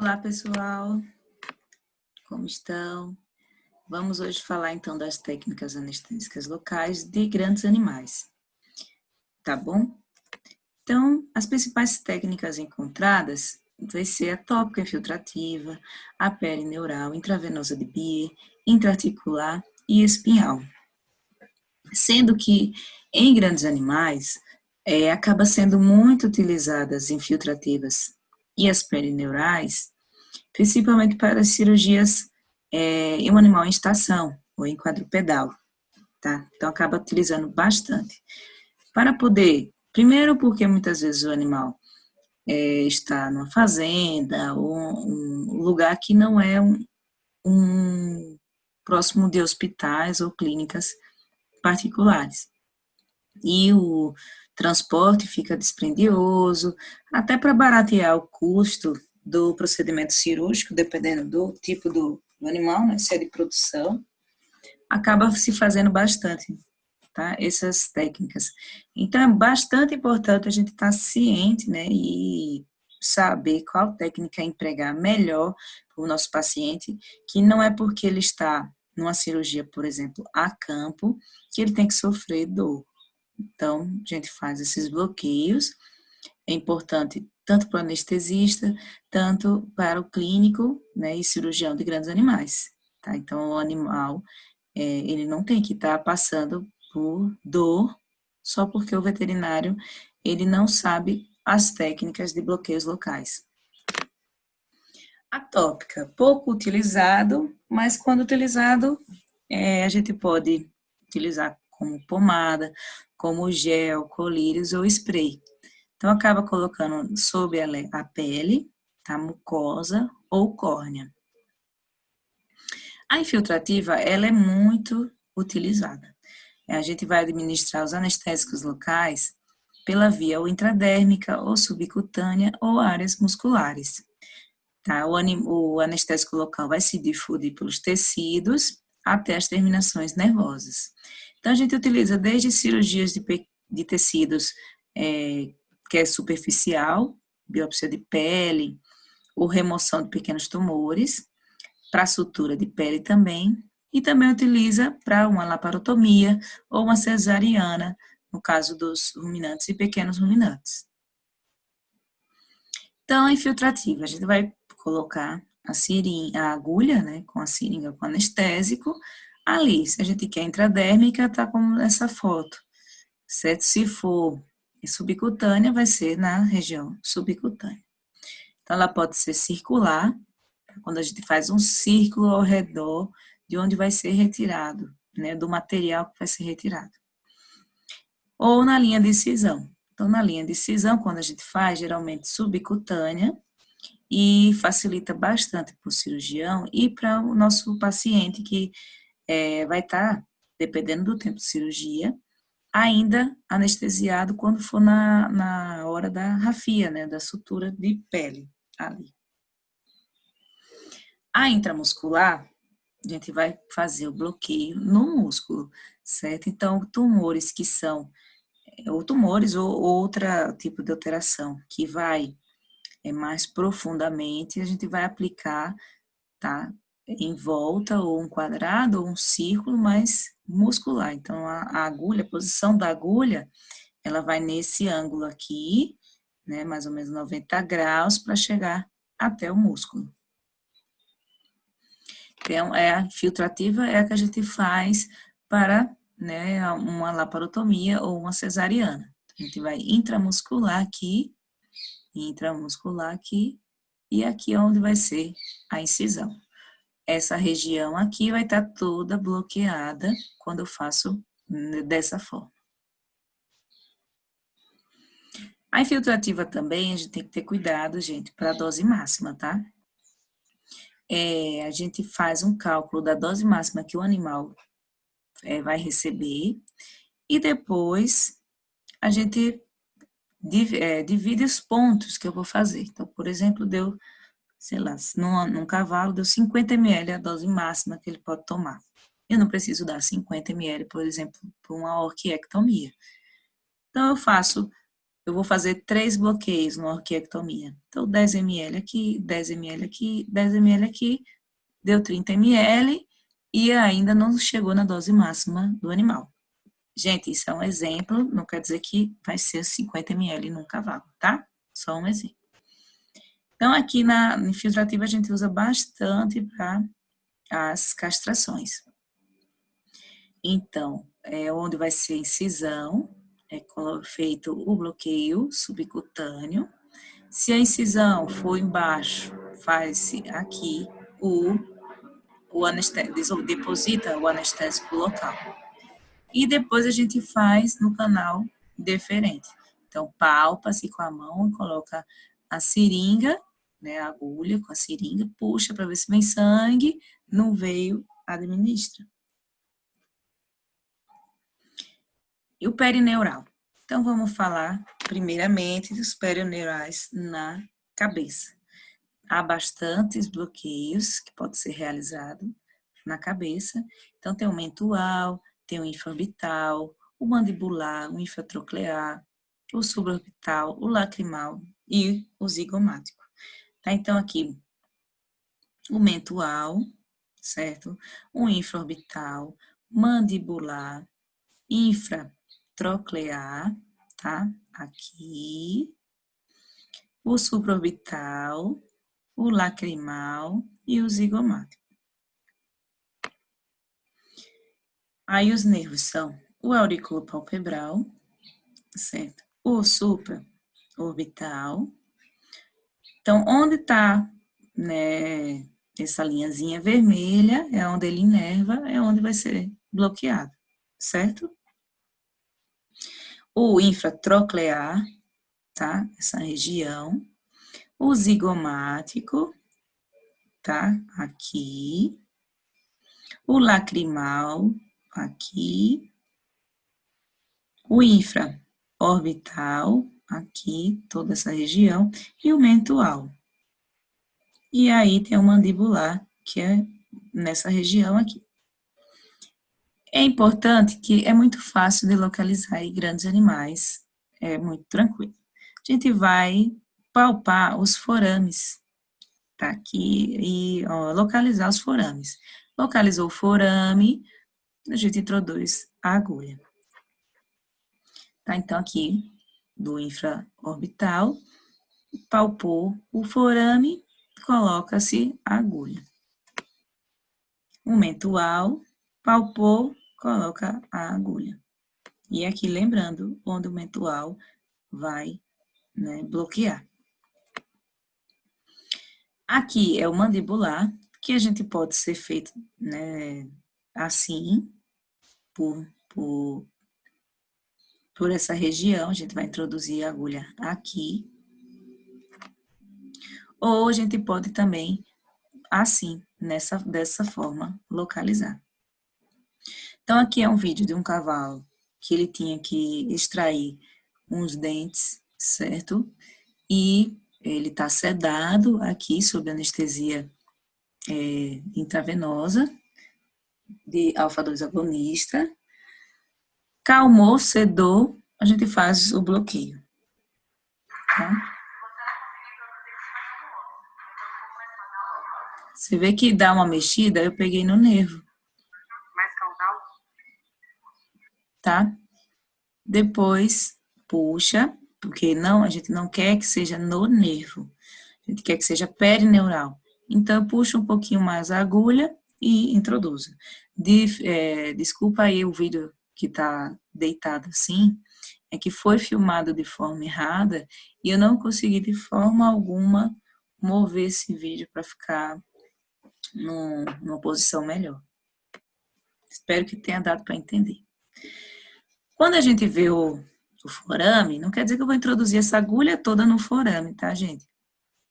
Olá, pessoal, como estão? Vamos hoje falar então das técnicas anestésicas locais de grandes animais, tá bom? Então, as principais técnicas encontradas vai ser a tópica infiltrativa, a perineural, intravenosa de Bier, intraarticular e espinhal. Sendo que em grandes animais acaba sendo muito utilizadas as infiltrativas e as perineurais, principalmente para cirurgias em um animal em estação ou em quadrupedal, tá? Então acaba utilizando bastante. Para poder, primeiro porque muitas vezes o animal está numa fazenda ou um lugar que não é um próximo de hospitais ou clínicas particulares. E o transporte fica dispendioso, até para baratear o custo do procedimento cirúrgico, dependendo do tipo do animal, né, se é de produção, acaba se fazendo bastante, tá, essas técnicas. Então, é bastante importante a gente estar ciente, né, e saber qual técnica empregar melhor para o nosso paciente, que não é porque ele está numa cirurgia, por exemplo, a campo, que ele tem que sofrer dor. Então, a gente faz esses bloqueios, é importante tanto para o anestesista, tanto para o clínico, né, e cirurgião de grandes animais, tá? Então, o animal, ele não tem que estar passando por dor só porque o veterinário, ele não sabe as técnicas de bloqueios locais. Atópica, pouco utilizado, mas quando utilizado, a gente pode utilizar como pomada, como gel, colírios ou spray. Então, acaba colocando sob a pele, a mucosa ou córnea. A infiltrativa, ela é muito utilizada. A gente vai administrar os anestésicos locais pela via ou intradérmica, ou subcutânea, ou áreas musculares. Tá? O anestésico local vai se difundir pelos tecidos até as terminações nervosas. Então, a gente utiliza desde cirurgias de tecidos que é superficial, biópsia de pele, ou remoção de pequenos tumores, para sutura de pele também, e também utiliza para uma laparotomia ou uma cesariana, no caso dos ruminantes e pequenos ruminantes. Então, a infiltrativa, a gente vai colocar a agulha, né, com a seringa com anestésico, ali, se a gente quer intradérmica, tá como essa foto, certo? Se for subcutânea, vai ser na região subcutânea. Então, ela pode ser circular, quando a gente faz um círculo ao redor de onde vai ser retirado, né, do material que vai ser retirado. Ou na linha de incisão. Então, na linha de incisão, quando a gente faz, geralmente subcutânea, e facilita bastante para o cirurgião e para o nosso paciente que vai estar, dependendo do tempo de cirurgia, ainda anestesiado quando for na hora da rafia, né, da sutura de pele ali. A intramuscular, a gente vai fazer o bloqueio no músculo, certo? Então, tumores que são, ou tumores ou outro tipo de alteração que vai mais profundamente, a gente vai aplicar, tá? Em volta, ou um quadrado, ou um círculo, mas muscular. Então, a agulha, a posição da agulha, ela vai nesse ângulo aqui, né, mais ou menos 90 graus, para chegar até o músculo. Então, a infiltrativa é a que a gente faz para, né, uma laparotomia ou uma cesariana. A gente vai intramuscular aqui, e aqui é onde vai ser a incisão. Essa região aqui vai estar toda bloqueada quando eu faço dessa forma. A infiltrativa também, a gente tem que ter cuidado, gente, para a dose máxima, tá? A gente faz um cálculo da dose máxima que o animal vai receber e depois a gente divide os pontos que eu vou fazer. Então, por exemplo, deu, sei lá, num cavalo deu 50 ml a dose máxima que ele pode tomar. Eu não preciso dar 50 ml, por exemplo, para uma orquiectomia. Então, eu faço eu vou fazer 3 bloqueios numa orquiectomia. Então, 10 ml aqui, 10 ml aqui, 10 ml aqui, deu 30 ml e ainda não chegou na dose máxima do animal. Gente, isso é um exemplo, não quer dizer que vai ser 50 ml num cavalo, tá? Só um exemplo. Então, aqui na infiltrativa a gente usa bastante para as castrações. Então, onde vai ser incisão, é feito o bloqueio subcutâneo. Se a incisão for embaixo, faz-se aqui o anestésico, deposita o anestésico local. E depois a gente faz no canal deferente. Então, palpa-se com a mão e coloca a seringa, né, a agulha com a seringa, puxa para ver se vem sangue, não veio, administra. E o perineural? Então, vamos falar primeiramente dos perineurais na cabeça. Há bastantes bloqueios que podem ser realizados na cabeça. Então, tem o mentual, tem o infraorbital, o mandibular, o infratroclear, o suborbital, o lacrimal e o zigomático. Tá? Então, aqui, o mentual, certo? O infraorbital, mandibular, infratroclear, tá? Aqui, o supraorbital, o lacrimal e o zigomático. Aí os nervos são o auriculopalpebral, certo? O supraorbital. Então, onde está, né, essa linhazinha vermelha, é onde ele inerva, é onde vai ser bloqueado, certo? O infratroclear, tá? Essa região. O zigomático, tá? Aqui. O lacrimal, aqui. O infraorbital, aqui, toda essa região. E o mentual. E aí tem o mandibular, que é nessa região aqui. É importante que é muito fácil de localizar em grandes animais, é muito tranquilo. A gente vai palpar os forames, tá aqui, e ó, localizar os forames. Localizou o forame, a gente introduz a agulha. Tá, então aqui, do infraorbital, palpou o forame, coloca-se a agulha. O mentual, palpou, coloca a agulha. E aqui, lembrando, onde o mentual vai, né, bloquear. Aqui é o mandibular, que a gente pode ser feito, né, assim, por essa região. A gente vai introduzir a agulha aqui. Ou a gente pode também, assim, dessa forma, localizar. Então, aqui é um vídeo de um cavalo que ele tinha que extrair uns dentes, certo? E ele está sedado aqui, sob anestesia intravenosa, de alfa-2 agonista. Calmou, sedou, a gente faz o bloqueio. Tá? Você vê que dá uma mexida, eu peguei no nervo. Mais caudal? Tá? Depois, puxa, porque não, a gente não quer que seja no nervo. A gente quer que seja perineural. Então, puxa um pouquinho mais a agulha e introduza. Desculpa aí o vídeo que está deitado assim, é que foi filmado de forma errada e eu não consegui de forma alguma mover esse vídeo para ficar numa posição melhor. Espero que tenha dado para entender. Quando a gente vê o forame, não quer dizer que eu vou introduzir essa agulha toda no forame, tá, gente?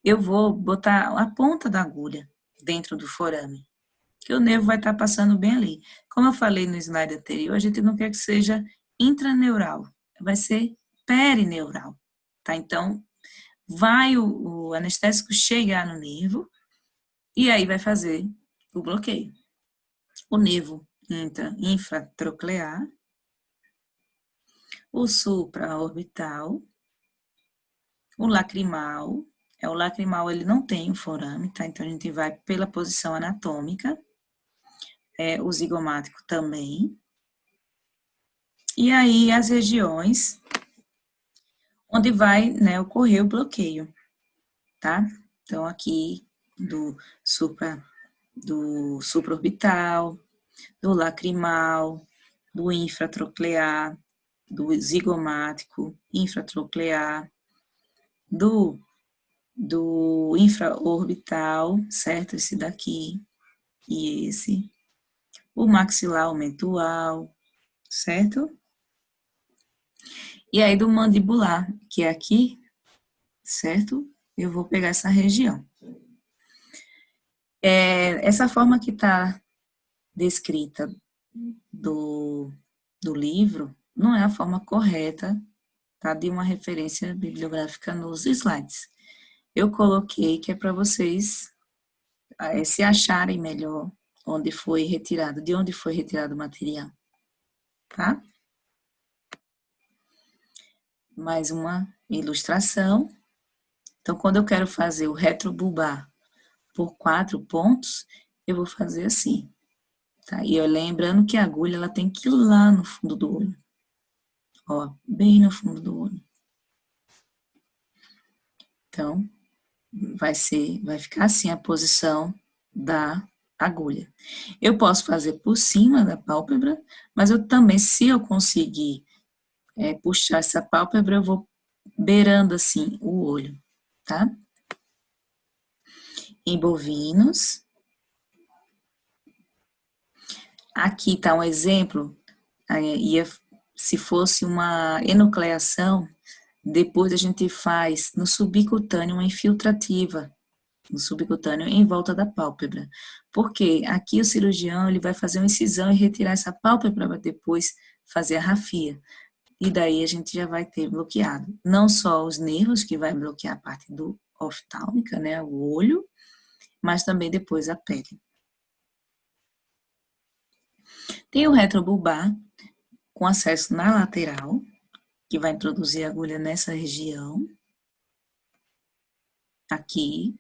Eu vou botar a ponta da agulha dentro do forame, que o nervo vai estar passando bem ali. Como eu falei no slide anterior, a gente não quer que seja intraneural, vai ser perineural, tá? Então, vai o anestésico chegar no nervo e aí vai fazer o bloqueio. O nervo entra infratroclear, o supraorbital, O lacrimal, ele não tem o forame, tá? Então, a gente vai pela posição anatômica. O zigomático também. E aí, as regiões onde vai, né, ocorrer o bloqueio, tá? Então, aqui do supraorbital, do lacrimal, do infratroclear, do zigomático, infratroclear, do infraorbital, certo? Esse daqui e esse. O maxilar aumentual, certo? E aí do mandibular, que é aqui, certo? Eu vou pegar essa região. Essa forma que está descrita do livro não é a forma correta, tá? De uma referência bibliográfica nos slides. Eu coloquei que é para vocês se acharem melhor onde foi retirado, de onde foi retirado o material, tá? Mais uma ilustração. Então, quando eu quero fazer o retrobulbar por 4 pontos, eu vou fazer assim, tá? E lembrando que a agulha, ela tem que ir lá no fundo do olho. Ó, bem no fundo do olho. Então, vai ficar assim a posição da agulha. Eu posso fazer por cima da pálpebra, mas eu também, se eu conseguir puxar essa pálpebra, eu vou beirando assim o olho, tá? Em bovinos. Aqui está um exemplo, se fosse uma enucleação, depois a gente faz no subcutâneo uma infiltrativa, no subcutâneo em volta da pálpebra. Porque aqui o cirurgião ele vai fazer uma incisão e retirar essa pálpebra para depois fazer a rafia. E daí a gente já vai ter bloqueado não só os nervos, que vai bloquear a parte do oftálmica, né, o olho, mas também depois a pele. Tem o retrobulbar, com acesso na lateral, que vai introduzir a agulha nessa região, aqui.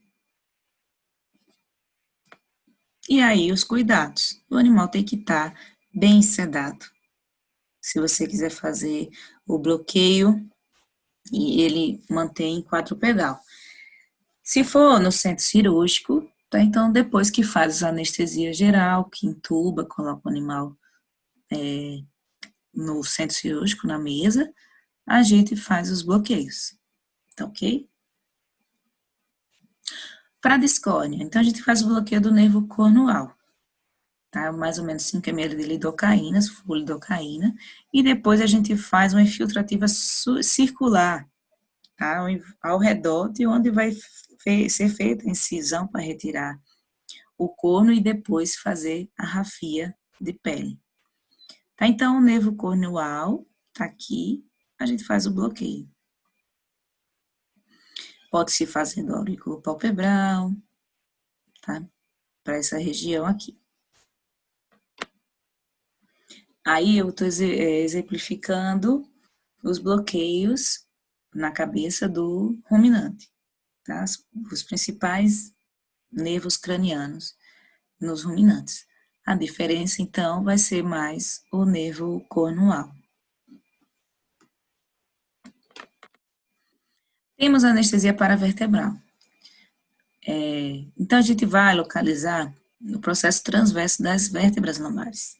E aí, os cuidados. O animal tem que estar bem sedado. Se você quiser fazer o bloqueio, e ele mantém 4 pedal. Se for no centro cirúrgico, tá? Então, depois que faz a anestesia geral, que intuba, coloca o animal no centro cirúrgico, na mesa, a gente faz os bloqueios, tá ok? Para discórdia, então a gente faz o bloqueio do nervo cornual, tá? Mais ou menos 5 ml de lidocaína, se for lidocaína, e depois a gente faz uma infiltrativa circular, tá? Ao redor de onde vai ser feita a incisão para retirar o corno e depois fazer a rafia de pele. Tá? Então, o nervo corneal tá aqui, a gente faz o bloqueio. Pode-se fazer do aurículo palpebral, tá? Para essa região aqui. Aí eu estou exemplificando os bloqueios na cabeça do ruminante, tá? Os principais nervos cranianos nos ruminantes. A diferença, então, vai ser mais o nervo cornual. Temos anestesia paravertebral. Então, a gente vai localizar no processo transverso das vértebras lombares.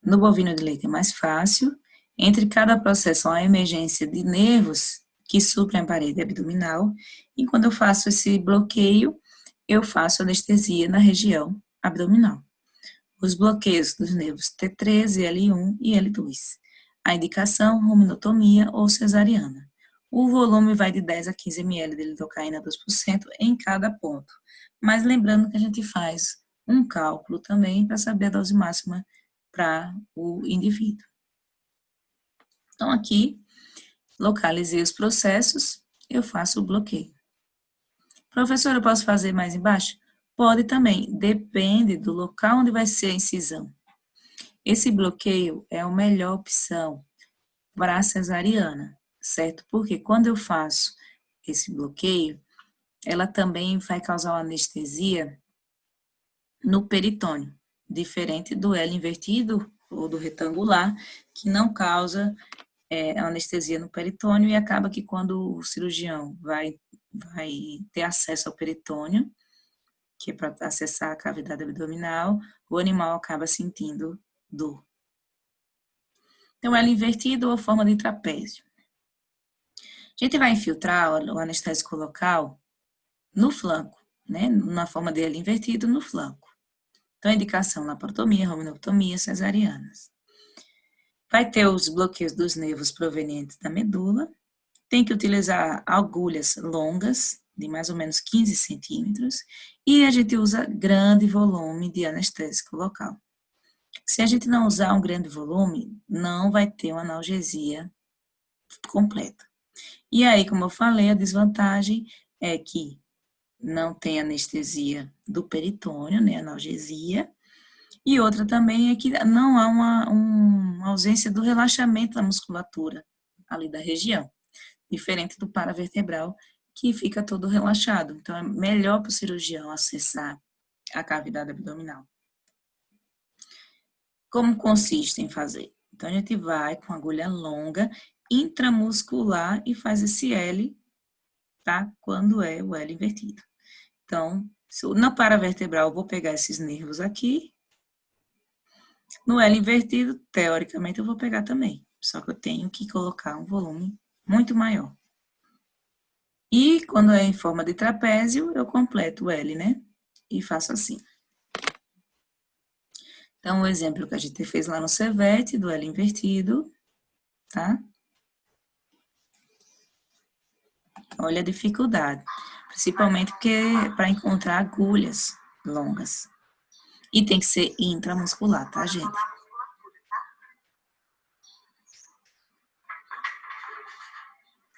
No bovino de leite é mais fácil. Entre cada processo há uma emergência de nervos que suprem a parede abdominal. E quando eu faço esse bloqueio, eu faço anestesia na região abdominal. Os bloqueios dos nervos T13, L1 e L2. A indicação, ruminotomia ou cesariana. O volume vai de 10 a 15 ml de lidocaína 2% em cada ponto. Mas lembrando que a gente faz um cálculo também para saber a dose máxima para o indivíduo. Então, aqui, localizei os processos, eu faço o bloqueio. Professor, eu posso fazer mais embaixo? Pode também, depende do local onde vai ser a incisão. Esse bloqueio é a melhor opção para a cesariana, certo? Porque quando eu faço esse bloqueio, ela também vai causar uma anestesia no peritônio, diferente do L invertido ou do retangular, que não causa anestesia no peritônio e acaba que quando o cirurgião vai ter acesso ao peritônio, que é para acessar a cavidade abdominal, o animal acaba sentindo dor. Então, L invertido ou forma de trapézio. A gente vai infiltrar o anestésico local no flanco, né? Na forma de L invertido no flanco. Então, a indicação laparotomia, ruminotomia, cesarianas. Vai ter os bloqueios dos nervos provenientes da medula. Tem que utilizar agulhas longas, de mais ou menos 15 centímetros, e a gente usa grande volume de anestésico local. Se a gente não usar um grande volume, não vai ter uma analgesia completa. E aí, como eu falei, a desvantagem é que não tem anestesia do peritônio, né, analgesia, e outra também é que não há uma ausência do relaxamento da musculatura ali da região, diferente do paravertebral, que fica todo relaxado. Então, é melhor para o cirurgião acessar a cavidade abdominal. Como consiste em fazer? Então, a gente vai com agulha longa, intramuscular e faz esse L, tá? Quando é o L invertido. Então, na paravertebral, eu vou pegar esses nervos aqui. No L invertido, teoricamente, eu vou pegar também. Só que eu tenho que colocar um volume muito maior. E quando é em forma de trapézio, eu completo o L, né? E faço assim. Então, o exemplo que a gente fez lá no CEVET, do L invertido, tá? Olha a dificuldade. Principalmente porque é para encontrar agulhas longas. E tem que ser intramuscular, tá, gente?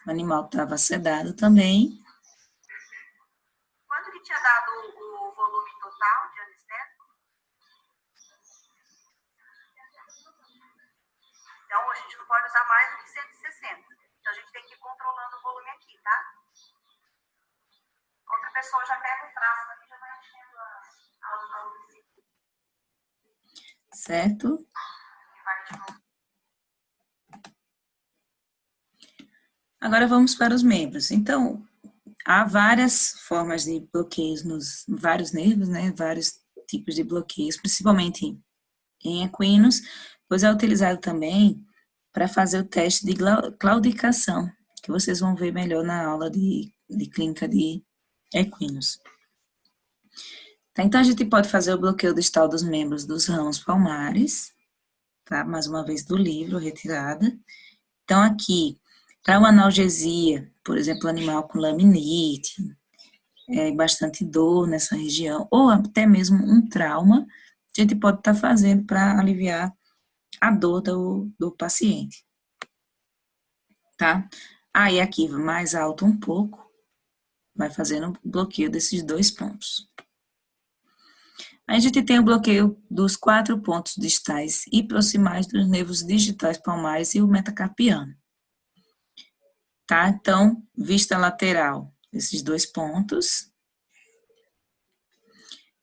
O animal estava sedado também. Quanto que tinha dado o volume total de anestésico? Então, a gente não pode usar mais do que 160. Então, a gente tem que ir controlando o volume aqui, tá? Outra pessoa já pega o traço aqui, já vai enchendo a luz. Certo? Agora vamos para os membros. Então, há várias formas de bloqueios nos vários nervos, né? Vários tipos de bloqueios, principalmente em equinos, pois é utilizado também para fazer o teste de claudicação, que vocês vão ver melhor na aula de clínica de equinos. Tá, então, a gente pode fazer o bloqueio distal dos membros dos ramos palmares, tá? Mais uma vez do livro, retirada. Então, aqui, para uma analgesia, por exemplo, animal com laminite, bastante dor nessa região, ou até mesmo um trauma, a gente pode estar fazendo para aliviar a dor do paciente, tá? Aí aqui, mais alto um pouco, vai fazendo o bloqueio desses dois pontos. Aí a gente tem o bloqueio dos 4 pontos distais e proximais dos nervos digitais palmares e o metacarpiano. Tá? Então, vista lateral, esses 2 pontos.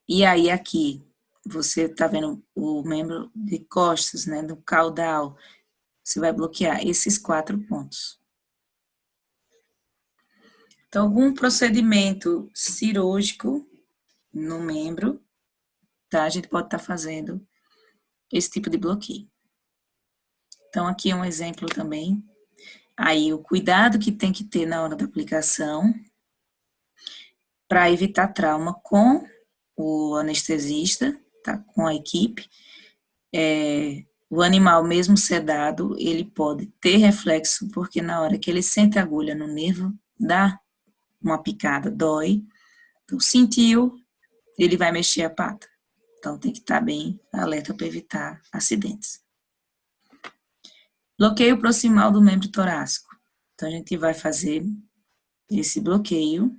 E aí aqui, você tá vendo o membro de costas, né, do caudal, você vai bloquear esses 4 pontos. Então, algum procedimento cirúrgico no membro, tá? A gente pode estar fazendo esse tipo de bloqueio. Então, aqui é um exemplo também. Aí, o cuidado que tem que ter na hora da aplicação para evitar trauma com o anestesista, tá? Com a equipe. O animal, mesmo sedado, ele pode ter reflexo, porque na hora que ele sente a agulha no nervo, dá uma picada, dói. Então, sentiu, ele vai mexer a pata. Então, tem que estar bem alerta para evitar acidentes. Bloqueio proximal do membro torácico. Então, a gente vai fazer esse bloqueio,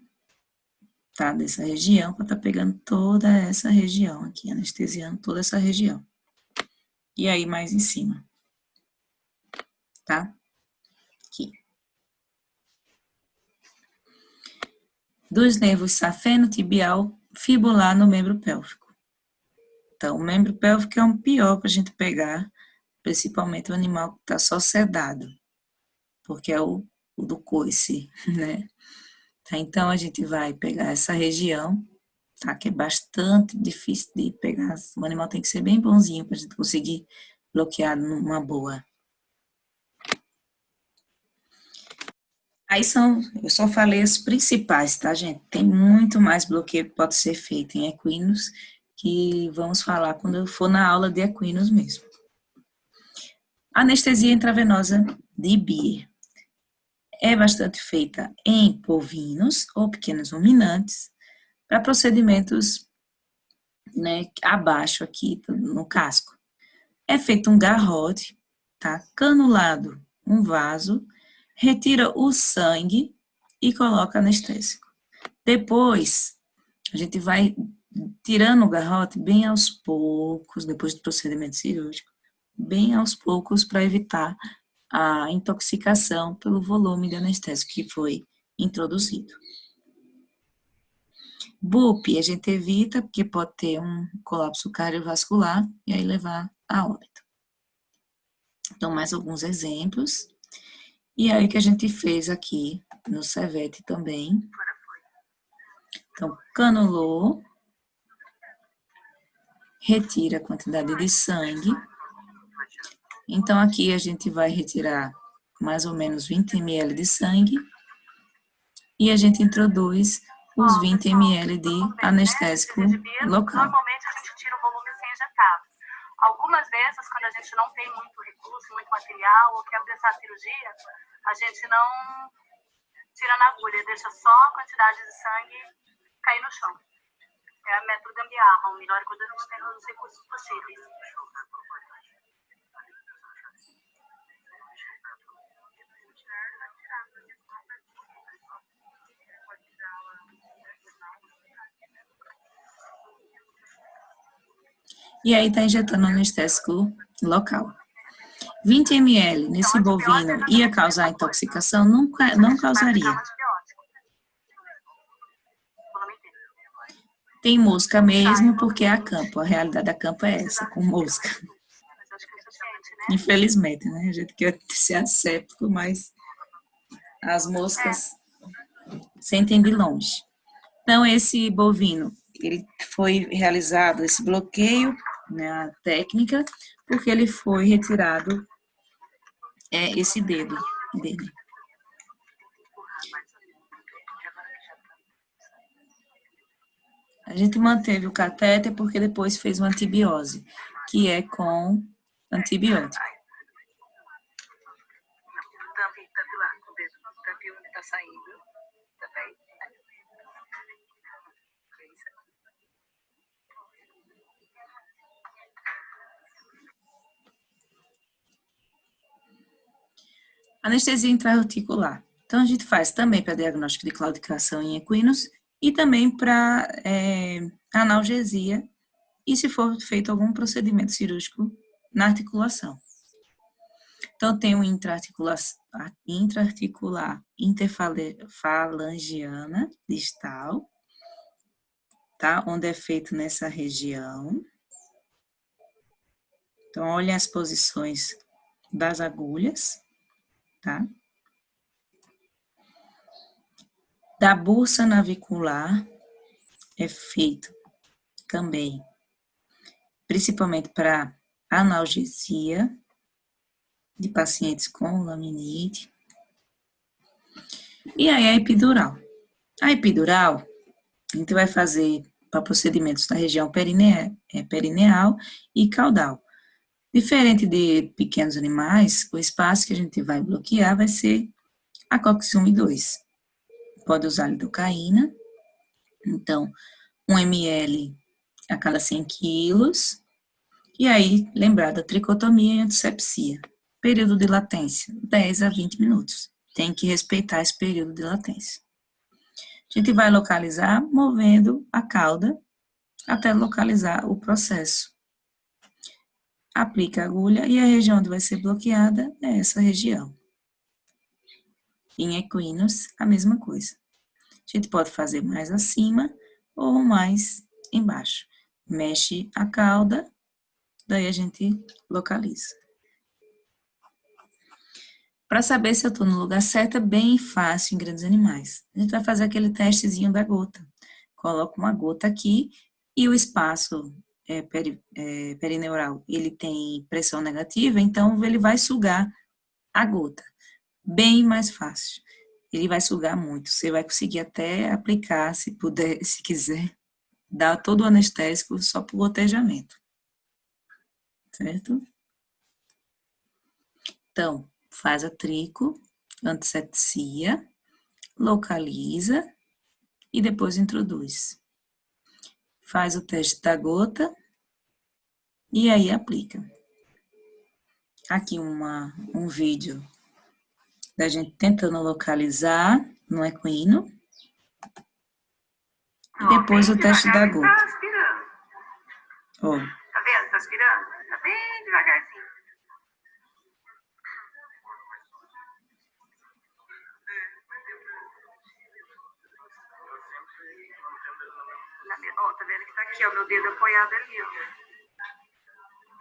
tá? Dessa região, para estar pegando toda essa região aqui, anestesiando toda essa região. E aí, mais em cima. Tá? Aqui. dos nervos safeno-tibial fibular no membro pélvico. Então, o membro pélvico é um pior para a gente pegar, principalmente o animal que está só sedado, porque é o do coice, né? Tá, então, a gente vai pegar essa região, tá? Que é bastante difícil de pegar. O animal tem que ser bem bonzinho para a gente conseguir bloquear numa boa. Aí eu só falei as principais, tá, gente? Tem muito mais bloqueio que pode ser feito em equinos, que vamos falar quando eu for na aula de equinos mesmo. Anestesia intravenosa de Beer é bastante feita em bovinos ou pequenos ruminantes para procedimentos, né, abaixo aqui no casco. É feito um garrote, tá? Canulado um vaso, retira o sangue e coloca anestésico. Depois, a gente vai tirando o garrote bem aos poucos, depois do procedimento cirúrgico, bem aos poucos para evitar a intoxicação pelo volume de anestésico que foi introduzido. BUP a gente evita porque pode ter um colapso cardiovascular e aí levar a óbito. Então, mais alguns exemplos. E aí, o que a gente fez aqui no CEVET também. Então, canulou, retira a quantidade de sangue. Então, aqui a gente vai retirar mais ou menos 20 ml de sangue. E a gente introduz os 20 ml de anestésico local. Normalmente a gente tira o volume sem injetar. Algumas vezes, quando a gente não tem muito recurso, muito material, ou quer apressar a cirurgia, a gente não tira na agulha, deixa só a quantidade de sangue cair no chão. É a método gambiarra, o melhor quando a gente tem os recursos possíveis. E aí está injetando anestésico local. 20 ml nesse bovino ia causar intoxicação? Não causaria. Tem mosca mesmo, porque é a campo. A realidade da campo é essa, com mosca. Infelizmente, né? A gente quer ser asséptico, mas as moscas sentem de longe. Então, esse bovino, ele foi realizado esse bloqueio, né, a técnica, porque ele foi retirado esse dedo dele. A gente manteve o catéter porque depois fez uma antibiose, que é com antibiótico. Tampe lá, tampe onde está saindo. Também. Anestesia intra-articular. Então, a gente faz também para diagnóstico de claudicação em equinos e também para analgesia e se for feito algum procedimento cirúrgico na articulação. Então, tem o intraarticular interfalangiana distal, tá? Onde é feito nessa região. Então, olhem as posições das agulhas, tá? Da bursa navicular é feito também, principalmente para analgesia de pacientes com laminite. E aí a epidural. A epidural, a gente vai fazer para procedimentos da região perineal e caudal. Diferente de pequenos animais, o espaço que a gente vai bloquear vai ser a coxswain 2. Pode usar lidocaína, então 1 ml a cada 100 quilos. E aí, lembrar da tricotomia e antisepsia. Período de latência, 10 a 20 minutos. Tem que respeitar esse período de latência. A gente vai localizar movendo a cauda até localizar o processo. Aplica a agulha e a região onde vai ser bloqueada é essa região. Em equinos, a mesma coisa. A gente pode fazer mais acima ou mais embaixo. Mexe a cauda, daí a gente localiza. Para saber se eu estou no lugar certo, é bem fácil em grandes animais. A gente vai fazer aquele testezinho da gota. Coloca uma gota aqui e o espaço perineural, ele tem pressão negativa, então ele vai sugar a gota. Bem mais fácil. Ele vai sugar muito. Você vai conseguir até aplicar, se puder, se quiser, dar todo o anestésico só por gotejamento. Certo? Então, faz a trico, antisepsia, localiza e depois introduz. Faz o teste da gota e aí aplica. Aqui um vídeo da gente tentando localizar no equino. E depois o teste da gota. Tá aspirando. Ó. Tá vendo? Tá aspirando? Tá bem devagarzinho. Ó, tá vendo que tá aqui, ó, meu dedo apoiado ali, ó.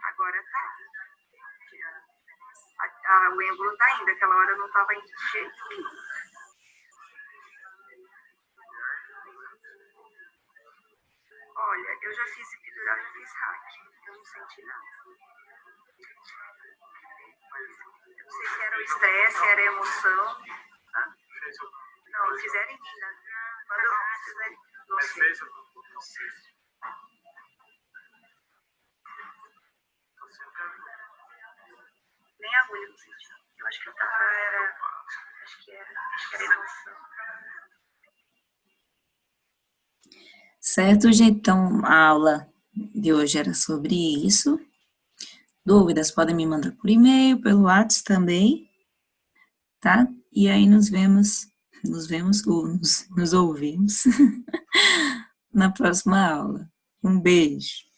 Agora tá. O êmbolo tá indo, aquela hora não tava indo de jeito nenhum. Olha, eu já fiz epidural e já fiz hack. Eu não senti nada. Eu não sei se era o estresse, se era a emoção. Tá? Não, fizeram em mim, né? Quando eu fizeram, não sei. Não sei. Nem a agulha não senti. Eu acho que eu tava, acho que era emoção. Certo, gente? Então, a aula de hoje era sobre isso. Dúvidas podem me mandar por e-mail, pelo WhatsApp também, tá? E aí nos ouvimos na próxima aula. Um beijo.